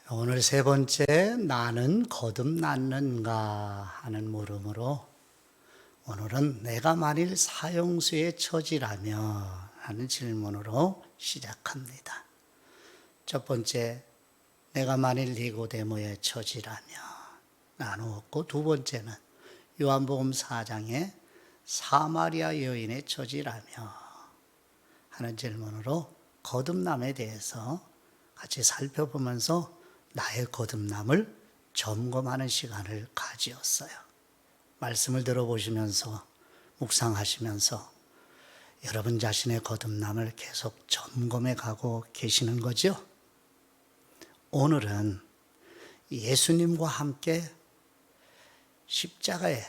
오늘 세 번째, 나는 거듭났는가 하는 물음으로 오늘은 내가 만일 사형수의 처지라면 하는 질문으로 시작합니다. 첫 번째, 내가 만일 니고데모의 처지라면 나누었고, 두 번째는 요한복음 4장의 사마리아 여인의 처지라며 하는 질문으로 거듭남에 대해서 같이 살펴보면서 나의 거듭남을 점검하는 시간을 가지었어요. 말씀을 들어보시면서 묵상하시면서 여러분 자신의 거듭남을 계속 점검해 가고 계시는 거죠? 오늘은 예수님과 함께 십자가의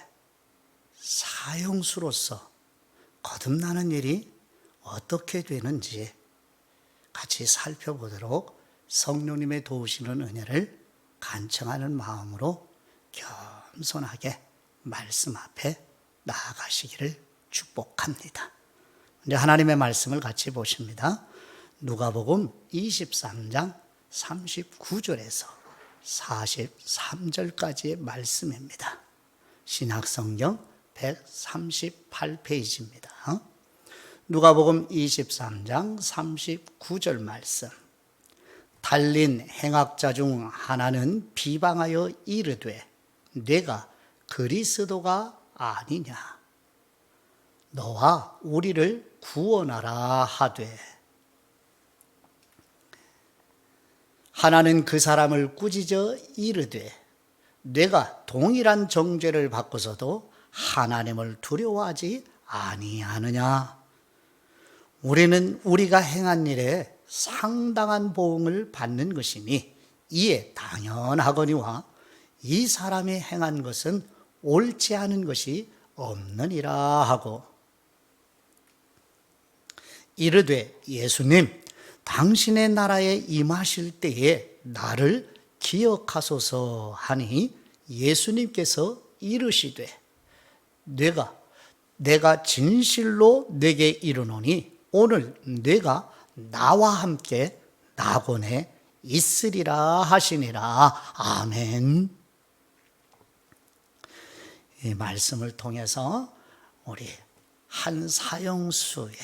사형수로서 거듭나는 일이 어떻게 되는지 같이 살펴보도록 성령님의 도우시는 은혜를 간청하는 마음으로 겸손하게 말씀 앞에 나아가시기를 축복합니다. 이제 하나님의 말씀을 같이 보십니다. 누가복음 23장 39절에서 43절까지의 말씀입니다. 신약성경 138페이지입니다. 누가복음 23장 39절 말씀. 달린 행악자 중 하나는 비방하여 이르되 네가 그리스도가 아니냐 너와 우리를 구원하라 하되, 하나는 그 사람을 꾸짖어 이르되 네가 동일한 정죄를 받고서도 하나님을 두려워하지 아니하느냐. 우리는 우리가 행한 일에 상당한 보응을 받는 것이니 이에 당연하거니와 이 사람이 행한 것은 옳지 않은 것이 없느니라 하고, 이르되 예수님 당신의 나라에 임하실 때에 나를 기억하소서 하니, 예수님께서 이르시되 내가 진실로 네게 이르노니 오늘 네가 나와 함께 낙원에 있으리라 하시니라. 아멘. 이 말씀을 통해서 우리 한 사형수에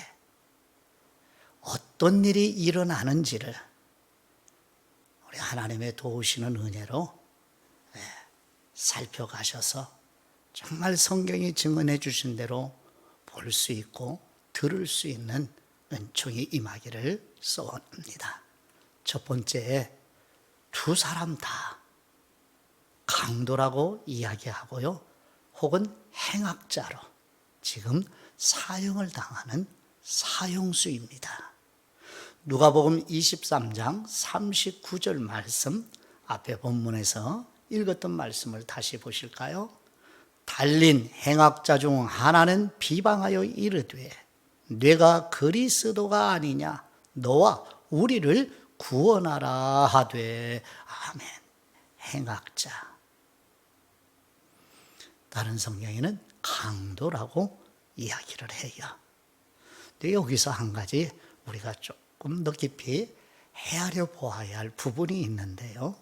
어떤 일이 일어나는지를 우리 하나님의 도우시는 은혜로 살펴가셔서 정말 성경이 증언해 주신 대로 볼 수 있고 들을 수 있는 은총이 임하기를 소원합니다. 첫 번째, 두 사람 다 강도라고 이야기하고요, 혹은 행악자로 지금 사형을 당하는 사형수입니다. 누가복음 23장 39절 말씀, 앞에 본문에서 읽었던 말씀을 다시 보실까요? 달린 행악자 중 하나는 비방하여 이르되 네가 그리스도가 아니냐 너와 우리를 구원하라 하되. 아멘. 행악자, 다른 성경에는 강도라고 이야기를 해요. 근데 여기서 한 가지 우리가 조금 더 깊이 헤아려 보아야 할 부분이 있는데요,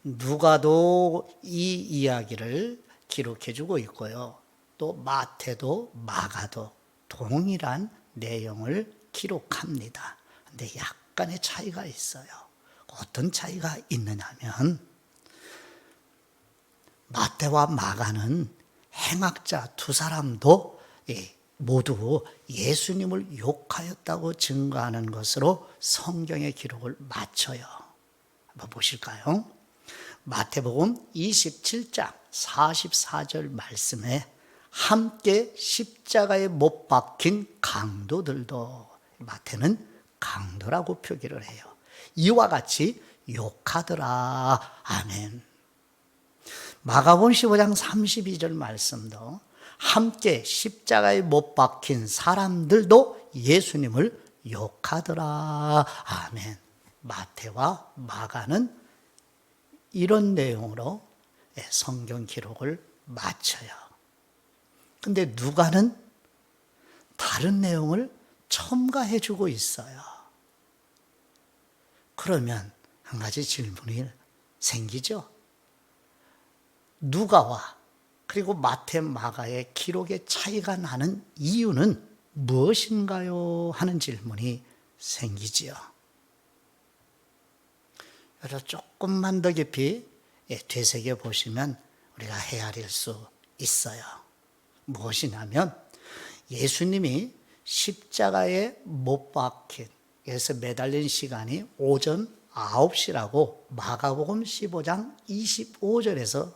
누가도 이 이야기를 기록해 주고 있고요, 또 마태도 마가도 동일한 내용을 기록합니다. 근데 약간의 차이가 있어요. 어떤 차이가 있느냐면, 마태와 마가는 행악자 두 사람도 모두 예수님을 욕하였다고 증거하는 것으로 성경의 기록을 맞춰요. 한번 보실까요? 마태복음 27장 44절 말씀에 함께 십자가에 못 박힌 강도들도, 마태는 강도라고 표기를 해요. 이와 같이 욕하더라. 아멘. 마가복음 15장 32절 말씀도 함께 십자가에 못 박힌 사람들도 예수님을 욕하더라. 아멘. 마태와 마가는 이런 내용으로 성경 기록을 맞춰요. 근데 누가는 다른 내용을 첨가해 주고 있어요. 그러면 한 가지 질문이 생기죠. 누가와 그리고 마태, 마가의 기록의 차이가 나는 이유는 무엇인가요? 하는 질문이 생기지요. 여러분 조금만 더 깊이 되새겨 보시면 우리가 헤아릴 수 있어요. 무엇이냐면 예수님이 십자가에 못 박힌, 그래서 매달린 시간이 오전 9시라고 마가복음 15장 25절에서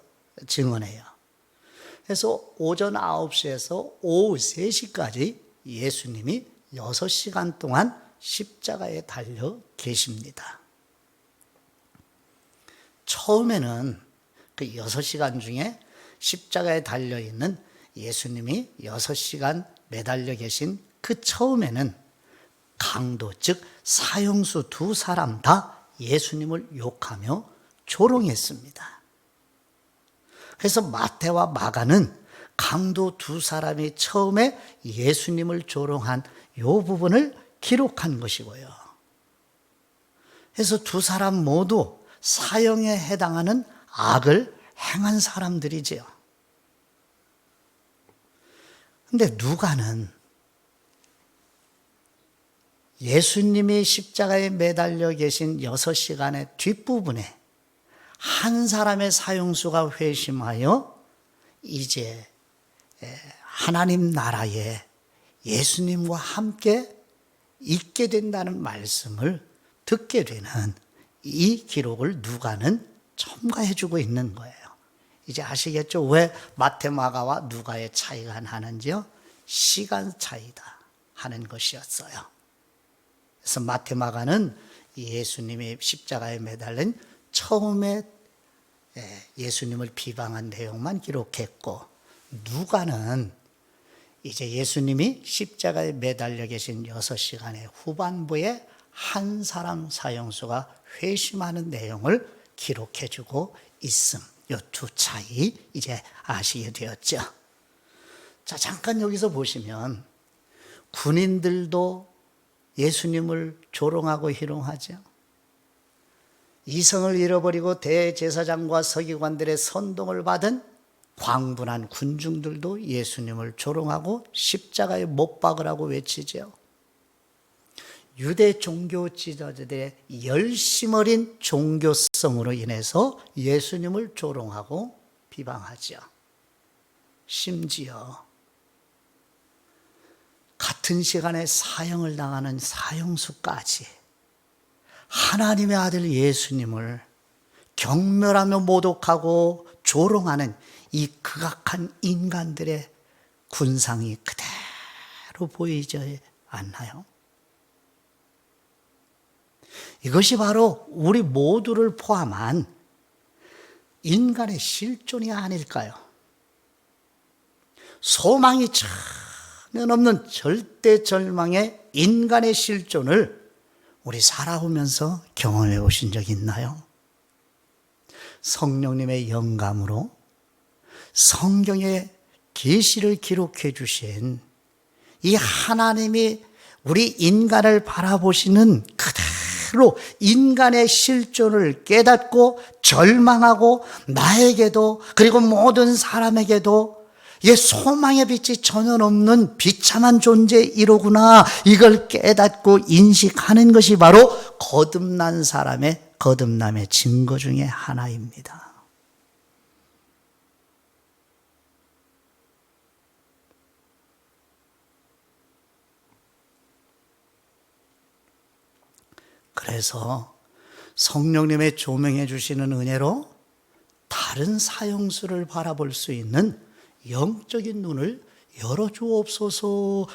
증언해요. 그래서 오전 9시에서 오후 3시까지 예수님이 6시간 동안 십자가에 달려 계십니다. 처음에는 그 6시간 중에 십자가에 달려있는 예수님이 6시간 매달려 계신 그 처음에는 강도, 즉 사형수 2사람 다 예수님을 욕하며 조롱했습니다. 그래서 마태와 마가는 강도 2사람이 처음에 예수님을 조롱한 이 부분을 기록한 것이고요. 그래서 2사람 모두 사형에 해당하는 악을 행한 사람들이지요. 근데 누가는 예수님이 십자가에 매달려 계신 6시간의 뒷부분에 한 사람의 사형수가 회심하여 이제 하나님 나라에 예수님과 함께 있게 된다는 말씀을 듣게 되는 이 기록을 누가는 첨가해주고 있는 거예요. 이제 아시겠죠? 왜 마태, 마가와 누가의 차이가 나는지요? 시간 차이다 하는 것이었어요. 그래서 마태, 마가는 예수님이 십자가에 매달린 처음에 예수님을 비방한 내용만 기록했고, 누가는 이제 예수님이 십자가에 매달려 계신 6시간의 후반부에 한 사람 사형수가 회심하는 내용을 기록해주고 있음. 이 두 차이 이제 아시게 되었죠. 자, 잠깐 여기서 보시면 군인들도 예수님을 조롱하고 희롱하죠. 이성을 잃어버리고 대제사장과 서기관들의 선동을 받은 광분한 군중들도 예수님을 조롱하고 십자가에 못 박으라고 외치죠. 유대 종교 지도자들의 열심 어린 종교성으로 인해서 예수님을 조롱하고 비방하죠. 심지어 같은 시간에 사형을 당하는 사형수까지 하나님의 아들 예수님을 경멸하며 모독하고 조롱하는 이 극악한 인간들의 군상이 그대로 보이지 않나요? 이것이 바로 우리 모두를 포함한 인간의 실존이 아닐까요? 소망이 전혀 없는 절대 절망의 인간의 실존을 우리 살아오면서 경험해 보신 적 있나요? 성령님의 영감으로 성경의 계시를 기록해 주신 이 하나님이 우리 인간을 바라보시는 그대로 인간의 실존을 깨닫고 절망하고 나에게도 그리고 모든 사람에게도 이 소망의 빛이 전혀 없는 비참한 존재이로구나, 이걸 깨닫고 인식하는 것이 바로 거듭난 사람의 거듭남의 증거 중에 하나입니다. 그래서 성령님의 조명해 주시는 은혜로 다른 사형수를 바라볼 수 있는 영적인 눈을 열어주옵소서.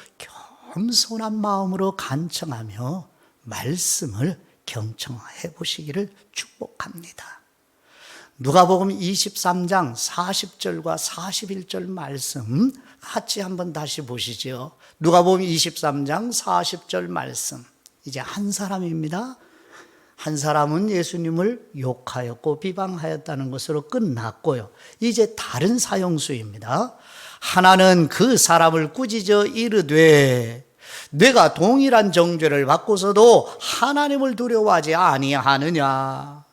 겸손한 마음으로 간청하며 말씀을 경청해 보시기를 축복합니다. 누가복음 23장 40절과 41절 말씀 같이 한번 다시 보시죠. 누가복음 23장 40절 말씀. 이제 한 사람입니다. 한 사람은 예수님을 욕하였고 비방하였다는 것으로 끝났고요. 이제 다른 사형수입니다. 하나는 그 사람을 꾸짖어 이르되 내가 동일한 정죄를 받고서도 하나님을 두려워하지 아니하느냐?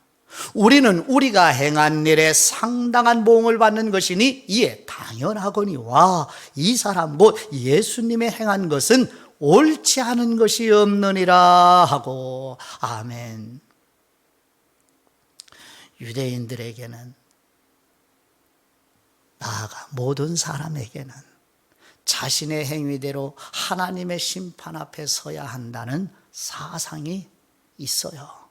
우리는 우리가 행한 일에 상당한 보응을 받는 것이니 이에 당연하거니와 이 사람 곧 예수님의 행한 것은 옳지 않은 것이 없느니라 하고. 아멘. 유대인들에게는, 나아가 모든 사람에게는 자신의 행위대로 하나님의 심판 앞에 서야 한다는 사상이 있어요.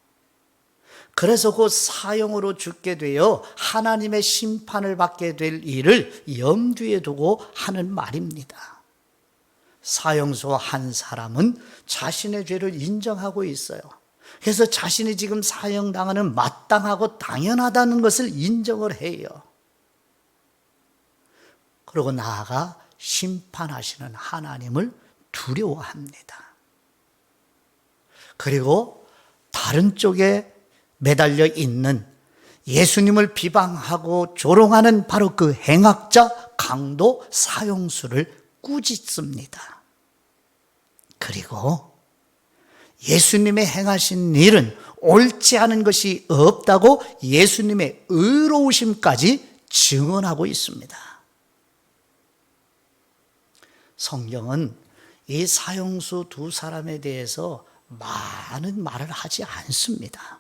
그래서 곧 사형으로 죽게 되어 하나님의 심판을 받게 될 일을 염두에 두고 하는 말입니다. 사형수 한 사람은 자신의 죄를 인정하고 있어요. 그래서 자신이 지금 사형당하는 마땅하고 당연하다는 것을 인정을 해요. 그리고 나아가 심판하시는 하나님을 두려워합니다. 그리고 다른 쪽에 매달려 있는 예수님을 비방하고 조롱하는 바로 그 행악자 강도 사형수를 꾸짖습니다. 그리고 예수님의 행하신 일은 옳지 않은 것이 없다고 예수님의 의로우심까지 증언하고 있습니다. 성경은 이 사형수 두 사람에 대해서 많은 말을 하지 않습니다.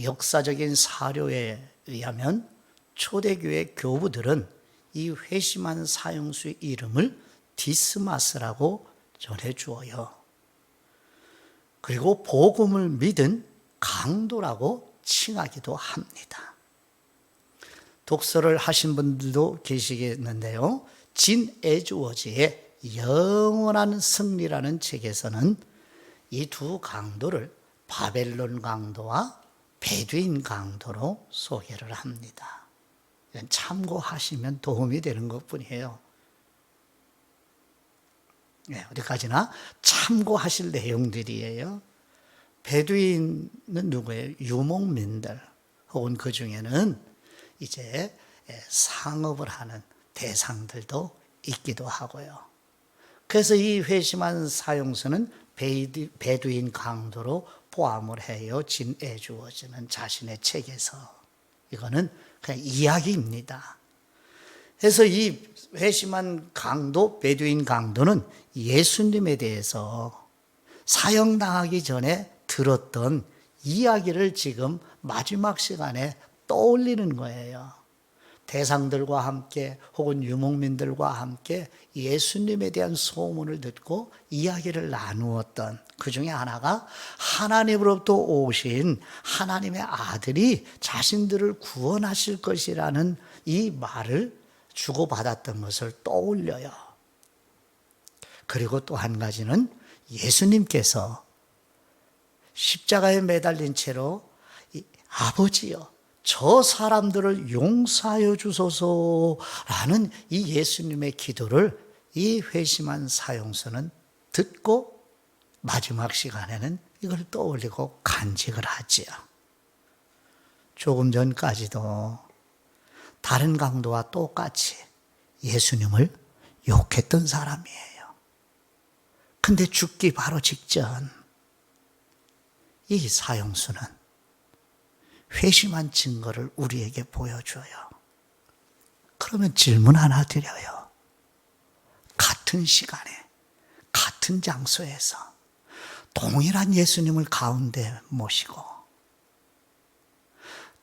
역사적인 사료에 의하면 초대교회 교부들은 이 회심한 사형수의 이름을 디스마스라고 전해주어요. 그리고 복음을 믿은 강도라고 칭하기도 합니다. 독서를 하신 분들도 계시겠는데요. 진 에즈워즈의 영원한 승리라는 책에서는 이 두 강도를 바벨론 강도와 베두인 강도로 소개를 합니다. 참고하시면 도움이 되는 것뿐이에요. 네, 어디까지나 참고하실 내용들이에요. 베두인은 누구예요? 유목민들, 혹은 그 중에는 이제 상업을 하는 대상들도 있기도 하고요. 그래서 이 회심한 사형수는 베두인 강도로 포함을 해요. 진 에즈워즈는 자신의 책에서. 이거는 그냥 이야기입니다. 그래서 이 회심한 강도, 베두인 강도는 예수님에 대해서 사형당하기 전에 들었던 이야기를 지금 마지막 시간에 떠올리는 거예요. 대상들과 함께 혹은 유목민들과 함께 예수님에 대한 소문을 듣고 이야기를 나누었던 그 중에 하나가 하나님으로부터 오신 하나님의 아들이 자신들을 구원하실 것이라는 이 말을 주고받았던 것을 떠올려요. 그리고 또 한 가지는 예수님께서 십자가에 매달린 채로 아버지여 저 사람들을 용서하여 주소서라는 이 예수님의 기도를 이 회심한 사형수는 듣고 마지막 시간에는 이걸 떠올리고 간직을 하지요. 조금 전까지도 다른 강도와 똑같이 예수님을 욕했던 사람이에요. 근데 죽기 바로 직전 이 사형수는 회심한 증거를 우리에게 보여줘요. 그러면 질문 하나 드려요. 같은 시간에, 같은 장소에서 동일한 예수님을 가운데 모시고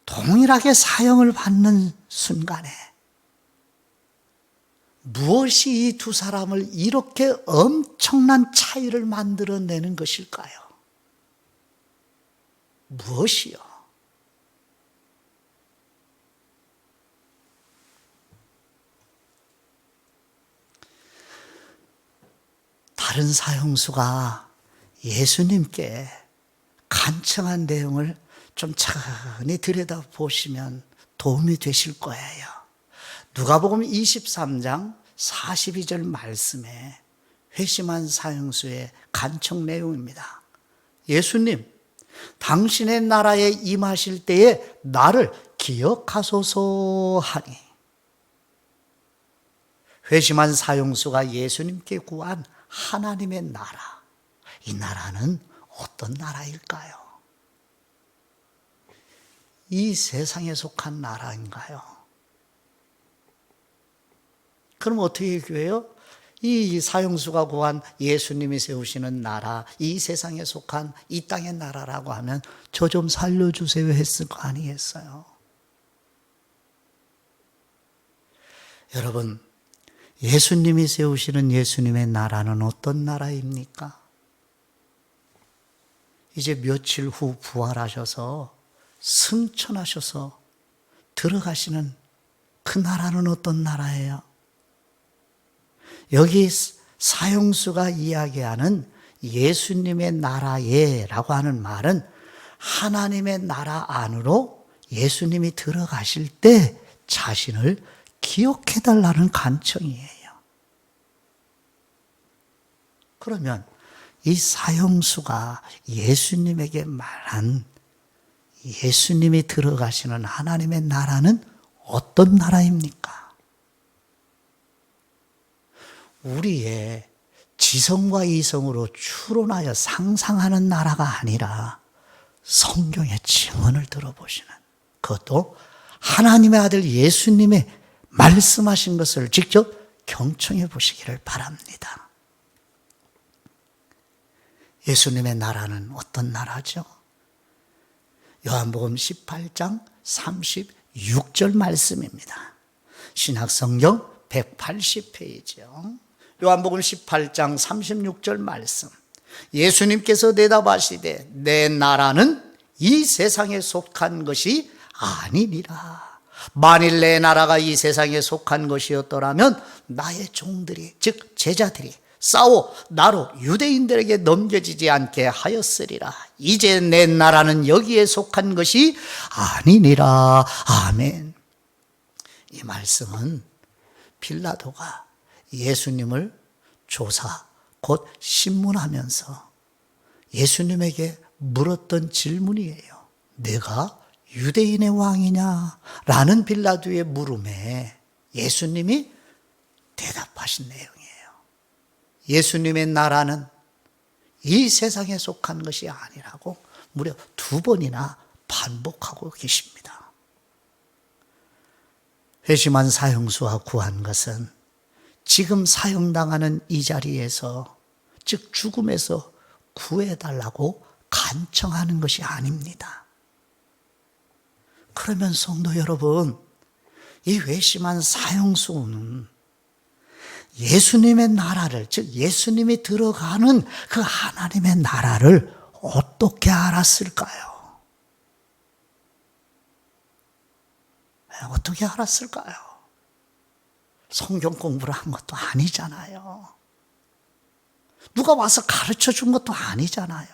동일하게 사형을 받는 순간에 무엇이 이 두 사람을 이렇게 엄청난 차이를 만들어내는 것일까요? 무엇이요? 다른 사형수가 예수님께 간청한 내용을 좀 차분히 들여다보시면 도움이 되실 거예요. 누가복음 23장 42절 말씀에 회심한 사형수의 간청 내용입니다. 예수님, 당신의 나라에 임하실 때에 나를 기억하소서 하니. 회심한 사형수가 예수님께 구한 하나님의 나라, 이 나라는 어떤 나라일까요? 이 세상에 속한 나라인가요? 그럼 어떻게 교회요? 이 사형수가 구한 예수님이 세우시는 나라, 이 세상에 속한 이 땅의 나라라고 하면 저 좀 살려주세요 했을 거 아니겠어요? 여러분, 예수님이 세우시는 예수님의 나라는 어떤 나라입니까? 이제 며칠 후 부활하셔서 승천하셔서 들어가시는 그 나라는 어떤 나라예요? 여기 사형수가 이야기하는 예수님의 나라에라고 하는 말은 하나님의 나라 안으로 예수님이 들어가실 때 자신을 기억해달라는 간청이에요. 그러면 이 사형수가 예수님에게 말한 예수님이 들어가시는 하나님의 나라는 어떤 나라입니까? 우리의 지성과 이성으로 추론하여 상상하는 나라가 아니라 성경의 증언을 들어보시는, 그것도 하나님의 아들 예수님의 말씀하신 것을 직접 경청해 보시기를 바랍니다. 예수님의 나라는 어떤 나라죠? 요한복음 18장 36절 말씀입니다. 신약성경 180페이지요. 요한복음 18장 36절 말씀. 예수님께서 대답하시되 내 나라는 이 세상에 속한 것이 아니니라. 만일 내 나라가 이 세상에 속한 것이었더라면 나의 종들이, 즉 제자들이 싸워 나로 유대인들에게 넘겨지지 않게 하였으리라. 이제 내 나라는 여기에 속한 것이 아니니라. 아멘. 이 말씀은 빌라도가 예수님을 조사, 곧 신문하면서 예수님에게 물었던 질문이에요. 내가 유대인의 왕이냐? 라는 빌라도의 물음에 예수님이 대답하신 내용이에요. 예수님의 나라는 이 세상에 속한 것이 아니라고 무려 2번이나 반복하고 계십니다. 회심한 사형수가 구한 것은 지금 사형당하는 이 자리에서, 즉 죽음에서 구해달라고 간청하는 것이 아닙니다. 그러면 성도 여러분, 이 회심한 사형수는 예수님의 나라를, 즉 예수님이 들어가는 그 하나님의 나라를 어떻게 알았을까요? 어떻게 알았을까요? 성경 공부를 한 것도 아니잖아요. 누가 와서 가르쳐 준 것도 아니잖아요.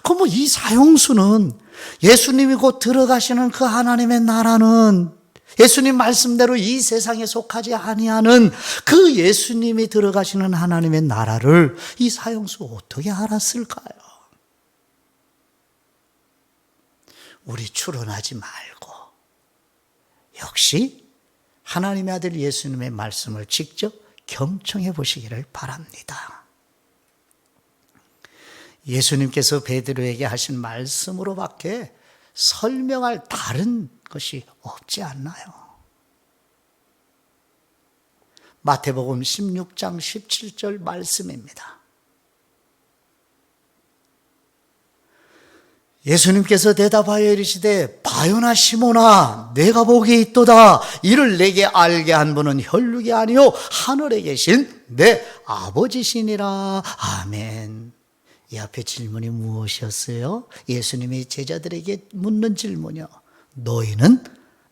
그럼 뭐 이 사형수는 예수님이 곧 들어가시는 그 하나님의 나라는 예수님 말씀대로 이 세상에 속하지 아니하는 그 예수님이 들어가시는 하나님의 나라를 이 사형수 어떻게 알았을까요? 우리 추론하지 말고 역시 하나님의 아들 예수님의 말씀을 직접 경청해 보시기를 바랍니다. 예수님께서 베드로에게 하신 말씀으로밖에 설명할 다른 것이 없지 않나요? 마태복음 16장 17절 말씀입니다. 예수님께서 대답하여 이르시되 바요나 시몬아 내가 보기에 있도다. 이를 내게 알게 한 분은 혈육이 아니요 하늘에 계신 내 아버지시니라. 아멘. 이 앞에 질문이 무엇이었어요? 예수님이 제자들에게 묻는 질문이요. 너희는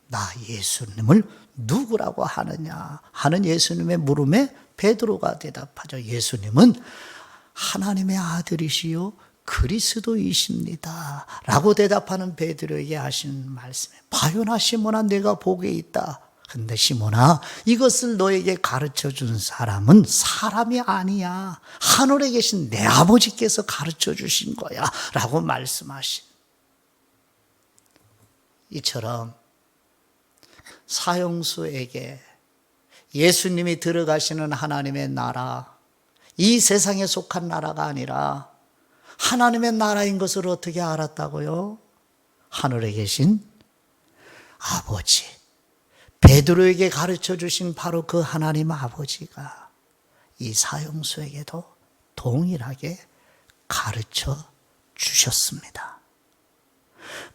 나 예수님을 누구라고 하느냐 하는 예수님의 물음에 베드로가 대답하죠. 예수님은 하나님의 아들이시요 그리스도이십니다 라고 대답하는 베드로에게 하신 말씀에 바요나 시몬아 내가 복에 있다. 근데 시몬아 이것을 너에게 가르쳐 준 사람은 사람이 아니야. 하늘에 계신 내 아버지께서 가르쳐 주신 거야 라고 말씀하신, 이처럼 사형수에게 예수님이 들어가시는 하나님의 나라, 이 세상에 속한 나라가 아니라 하나님의 나라인 것을 어떻게 알았다고요? 하늘에 계신 아버지, 베드로에게 가르쳐 주신 바로 그 하나님 아버지가 이 사형수에게도 동일하게 가르쳐 주셨습니다.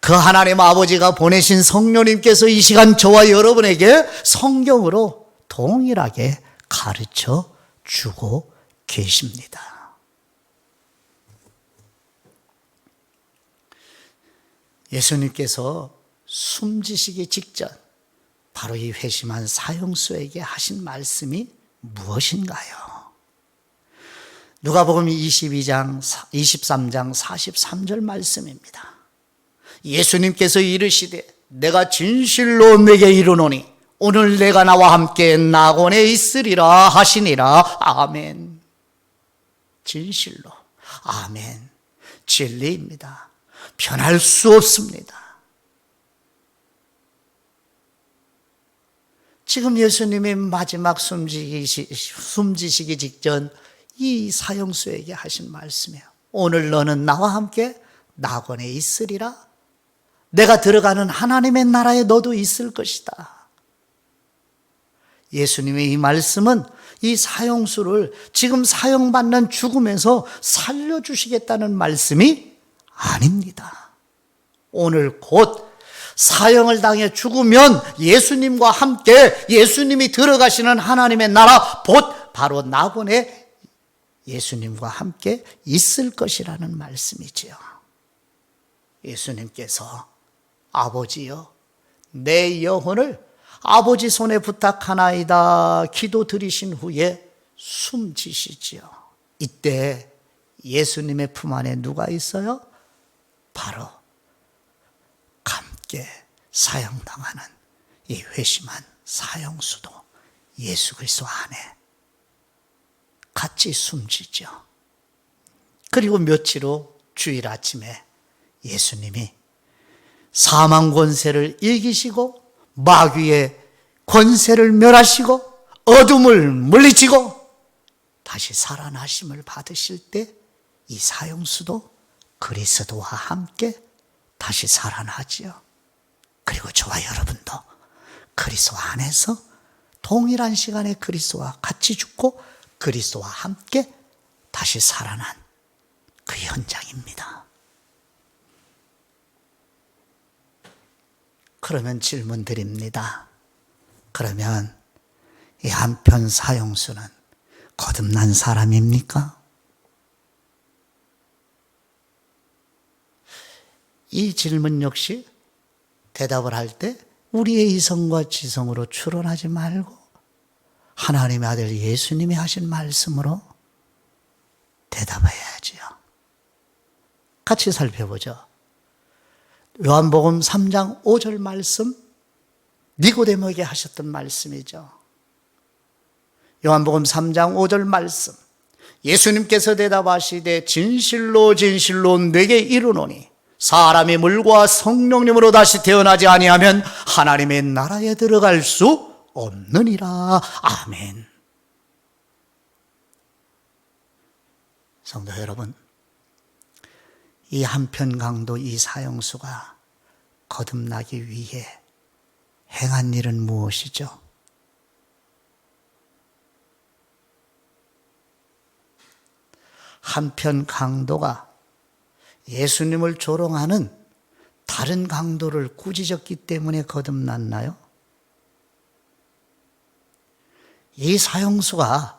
그 하나님 아버지가 보내신 성령님께서 이 시간 저와 여러분에게 성경으로 동일하게 가르쳐 주고 계십니다. 예수님께서 숨지시기 직전 바로 이 회심한 사형수에게 하신 말씀이 무엇인가요? 누가복음 23장 43절 말씀입니다. 예수님께서 이르시되 내가 진실로 내게 이르노니 오늘 내가 나와 함께 낙원에 있으리라 하시니라. 아멘. 진실로. 아멘. 진리입니다. 변할 수 없습니다. 지금 예수님이 마지막 숨지시기 직전 이 사형수에게 하신 말씀이에요. 오늘 너는 나와 함께 낙원에 있으리라. 내가 들어가는 하나님의 나라에 너도 있을 것이다. 예수님의 이 말씀은 이 사형수를 지금 사형받는 죽음에서 살려주시겠다는 말씀이 아닙니다. 오늘 곧 사형을 당해 죽으면 예수님과 함께 예수님이 들어가시는 하나님의 나라, 곧 바로 낙원에 예수님과 함께 있을 것이라는 말씀이지요. 예수님께서 아버지여 내 영혼을 아버지 손에 부탁하나이다 기도 드리신 후에 숨지시지요. 이때 예수님의 품 안에 누가 있어요? 바로 함께 사형당하는 이 회심한 사형수도 예수 그리스도 안에 같이 숨지죠. 그리고 며칠 후 주일 아침에 예수님이 사망 권세를 이기시고 마귀의 권세를 멸하시고 어둠을 물리치고 다시 살아나심을 받으실 때 이 사형수도 그리스도와 함께 다시 살아나지요. 그리고 저와 여러분도 그리스도 안에서 동일한 시간에 그리스도와 같이 죽고 그리스도와 함께 다시 살아난 그 현장입니다. 그러면 질문 드립니다. 그러면 이 한편 사형수는 거듭난 사람입니까? 이 질문 역시 대답을 할 때 우리의 이성과 지성으로 추론하지 말고 하나님의 아들 예수님이 하신 말씀으로 대답해야지요. 같이 살펴보죠. 요한복음 3장 5절 말씀, 니고데모에게 하셨던 말씀이죠. 요한복음 3장 5절 말씀, 예수님께서 대답하시되 진실로 진실로 내게 이르노니 사람이 물과 성령님으로 다시 태어나지 아니하면 하나님의 나라에 들어갈 수 없느니라. 아멘. 성도 여러분, 이 한편 강도 이 사형수가 거듭나기 위해 행한 일은 무엇이죠? 한편 강도가 예수님을 조롱하는 다른 강도를 꾸짖었기 때문에 거듭났나요? 이 사형수가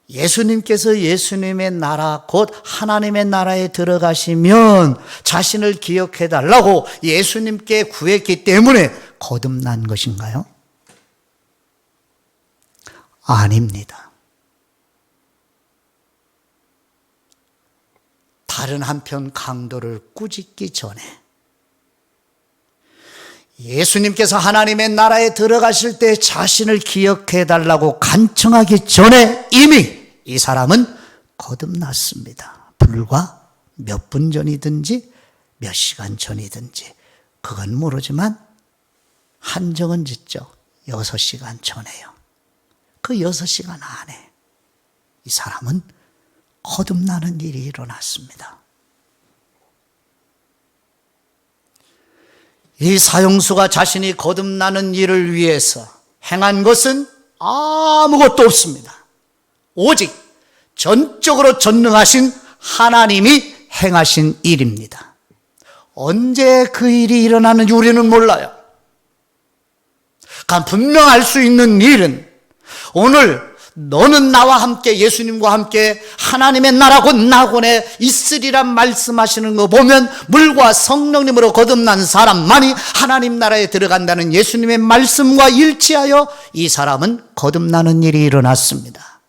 예수님께서 예수님의 나라 곧 하나님의 나라에 들어가시면 자신을 기억해달라고 예수님께 구했기 때문에 거듭난 것인가요? 아닙니다. 다른 한편 강도를 꾸짖기 전에 예수님께서 하나님의 나라에 들어가실 때 자신을 기억해달라고 간청하기 전에 이미 이 사람은 거듭났습니다. 불과 몇 분 전이든지 몇 시간 전이든지 그건 모르지만 한정은 짓죠. 6시간 전에요. 그 6시간 안에 이 사람은 거듭나는 일이 일어났습니다. 이 사형수가 자신이 거듭나는 일을 위해서 행한 것은 아무것도 없습니다. 오직 전적으로 전능하신 하나님이 행하신 일입니다. 언제 그 일이 일어나는지 우리는 몰라요. 그러니까 분명 알 수 있는 일은 오늘 너는 나와 함께 예수님과 함께 하나님의 나라 곧 낙원에 있으리란 말씀하시는 거 보면 물과 성령님으로 거듭난 사람만이 하나님 나라에 들어간다는 예수님의 말씀과 일치하여 이 사람은 거듭나는 일이 일어났습니다.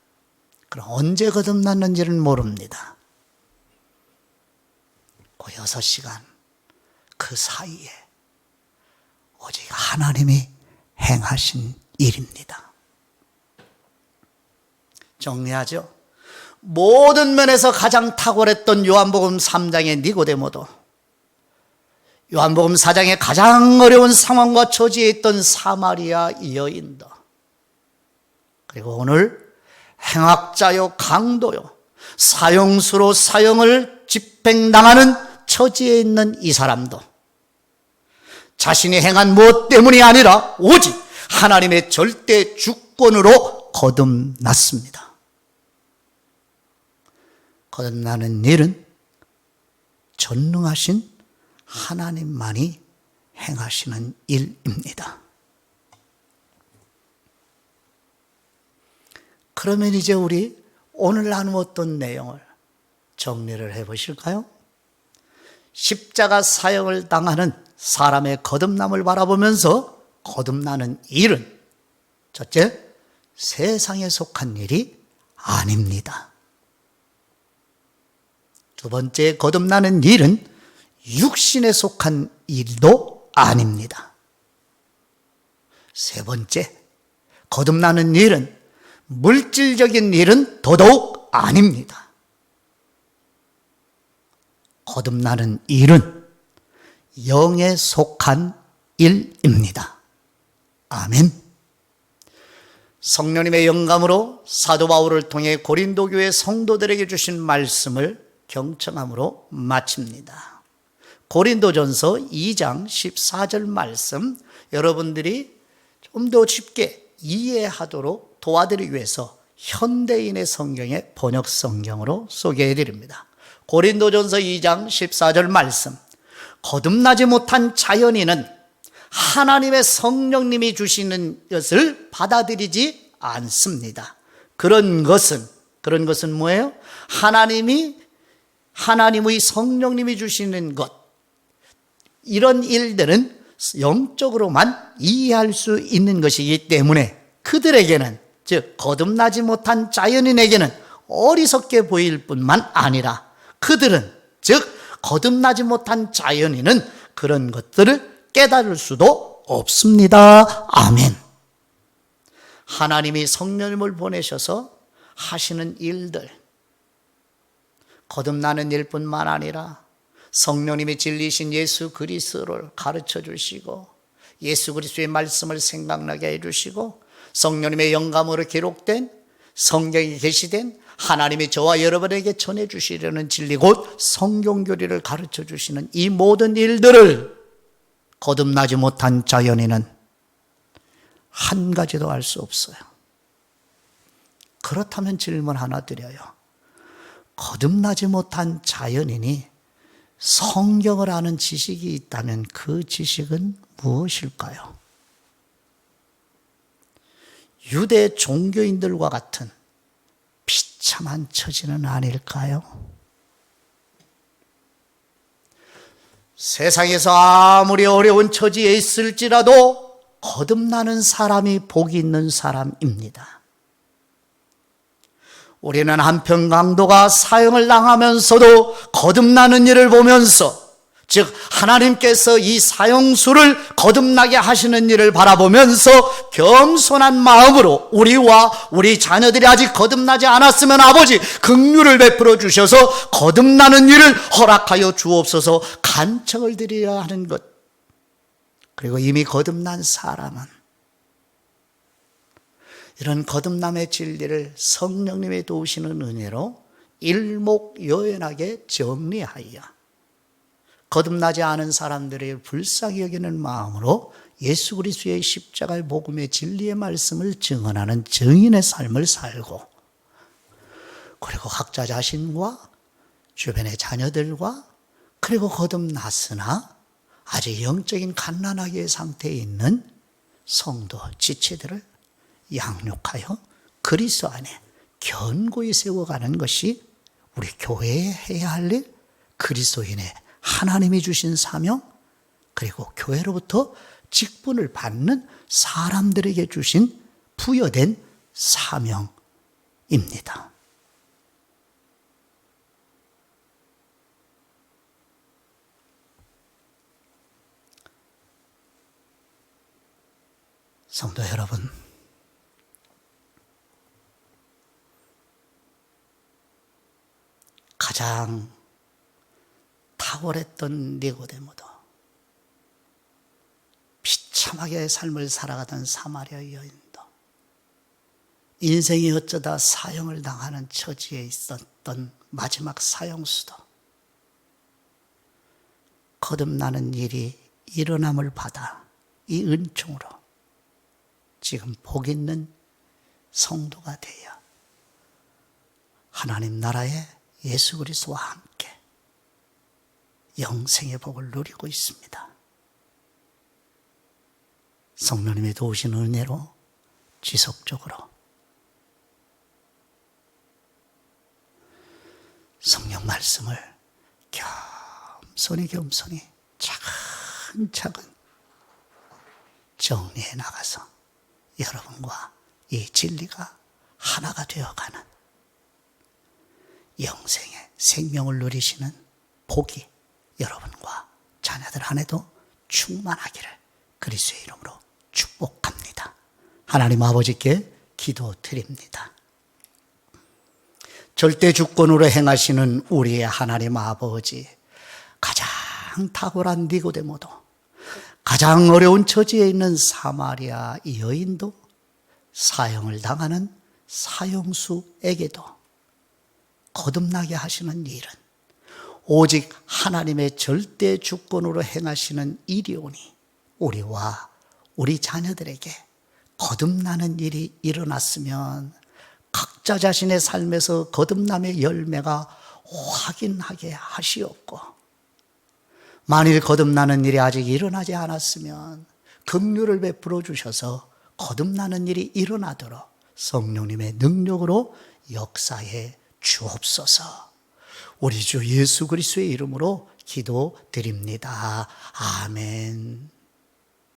그럼 언제 거듭났는지는 모릅니다. 그 6시간 그 사이에 오직 하나님이 행하신 일입니다. 정리하죠. 모든 면에서 가장 탁월했던 요한복음 3장의 니고데모도, 요한복음 4장의 가장 어려운 상황과 처지에 있던 사마리아 여인도, 그리고 오늘 행악자요 강도요 사형수로 사형을 집행당하는 처지에 있는 이 사람도 자신이 행한 무엇 때문이 아니라 오직 하나님의 절대 주권으로 거듭났습니다. 거듭나는 일은 전능하신 하나님만이 행하시는 일입니다. 그러면 이제 우리 오늘 나누었던 내용을 정리를 해보실까요? 십자가 사형을 당하는 사람의 거듭남을 바라보면서 거듭나는 일은 첫째, 세상에 속한 일이 아닙니다. 두 번째, 거듭나는 일은 육신에 속한 일도 아닙니다. 세 번째, 거듭나는 일은 물질적인 일은 더더욱 아닙니다. 거듭나는 일은 영에 속한 일입니다. 아멘. 성령님의 영감으로 사도 바울을 통해 고린도 교회 성도들에게 주신 말씀을 경청함으로 마칩니다. 고린도전서 2장 14절 말씀, 여러분들이 좀 더 쉽게 이해하도록 도와드리기 위해서 현대인의 성경의 번역 성경으로 소개해 드립니다. 고린도전서 2장 14절 말씀, 거듭나지 못한 자연인은 하나님의 성령님이 주시는 것을 받아들이지 않습니다. 그런 것은 뭐예요? 하나님의 성령님이 주시는 것, 이런 일들은 영적으로만 이해할 수 있는 것이기 때문에 그들에게는, 즉 거듭나지 못한 자연인에게는 어리석게 보일 뿐만 아니라 그들은, 즉 거듭나지 못한 자연인은 그런 것들을 깨달을 수도 없습니다. 아멘. 하나님이 성령님을 보내셔서 하시는 일들, 거듭나는 일뿐만 아니라 성령님이 진리신 예수 그리스도를 가르쳐 주시고 예수 그리스도의 말씀을 생각나게 해주시고 성령님의 영감으로 기록된 성경에 게시된 하나님이 저와 여러분에게 전해주시려는 진리 곧 성경교리를 가르쳐 주시는 이 모든 일들을 거듭나지 못한 자연인은 한 가지도 알 수 없어요. 그렇다면 질문 하나 드려요. 거듭나지 못한 자연인이 성경을 아는 지식이 있다면 그 지식은 무엇일까요? 유대 종교인들과 같은 비참한 처지는 아닐까요? 세상에서 아무리 어려운 처지에 있을지라도 거듭나는 사람이 복이 있는 사람입니다. 우리는 한편 강도가 사형을 당하면서도 거듭나는 일을 보면서, 즉 하나님께서 이 사형수를 거듭나게 하시는 일을 바라보면서 겸손한 마음으로 우리와 우리 자녀들이 아직 거듭나지 않았으면 아버지 긍휼을 베풀어 주셔서 거듭나는 일을 허락하여 주옵소서 간청을 드려야 하는 것. 그리고 이미 거듭난 사람은 이런 거듭남의 진리를 성령님의 도우시는 은혜로 일목요연하게 정리하여 거듭나지 않은 사람들의 불쌍히 여기는 마음으로 예수 그리스도의 십자가의 복음의 진리의 말씀을 증언하는 증인의 삶을 살고, 그리고 각자 자신과 주변의 자녀들과, 그리고 거듭났으나 아직 영적인 갓난아기의 상태에 있는 성도 지체들을 양육하여 그리스도 안에 견고히 세워가는 것이 우리 교회에 해야 할 일, 그리스도인의 하나님이 주신 사명, 그리고 교회로부터 직분을 받는 사람들에게 주신 부여된 사명입니다. 성도 여러분, 가장 탁월했던 니고데모도, 비참하게 삶을 살아가던 사마리아 여인도, 인생이 어쩌다 사형을 당하는 처지에 있었던 마지막 사형수도 거듭나는 일이 일어남을 받아 이 은총으로 지금 복 있는 성도가 되어 하나님 나라의 예수 그리스도와 함께 영생의 복을 누리고 있습니다. 성령님이 도우신 은혜로 지속적으로 성령 말씀을 겸손히 차근차근 정리해 나가서 여러분과 이 진리가 하나가 되어가는 영생의 생명을 누리시는 복이 여러분과 자녀들 안에도 충만하기를 그리스도의 이름으로 축복합니다. 하나님 아버지께 기도드립니다. 절대 주권으로 행하시는 우리의 하나님 아버지, 가장 탁월한 니고데모도, 가장 어려운 처지에 있는 사마리아 여인도, 사형을 당하는 사형수에게도 거듭나게 하시는 일은 오직 하나님의 절대 주권으로 행하시는 일이오니 우리와 우리 자녀들에게 거듭나는 일이 일어났으면 각자 자신의 삶에서 거듭남의 열매가 확인하게 하시옵고, 만일 거듭나는 일이 아직 일어나지 않았으면 긍휼을 베풀어 주셔서 거듭나는 일이 일어나도록 성령님의 능력으로 역사해 주옵소서. 우리 주 예수 그리스도의 이름으로 기도드립니다. 아멘.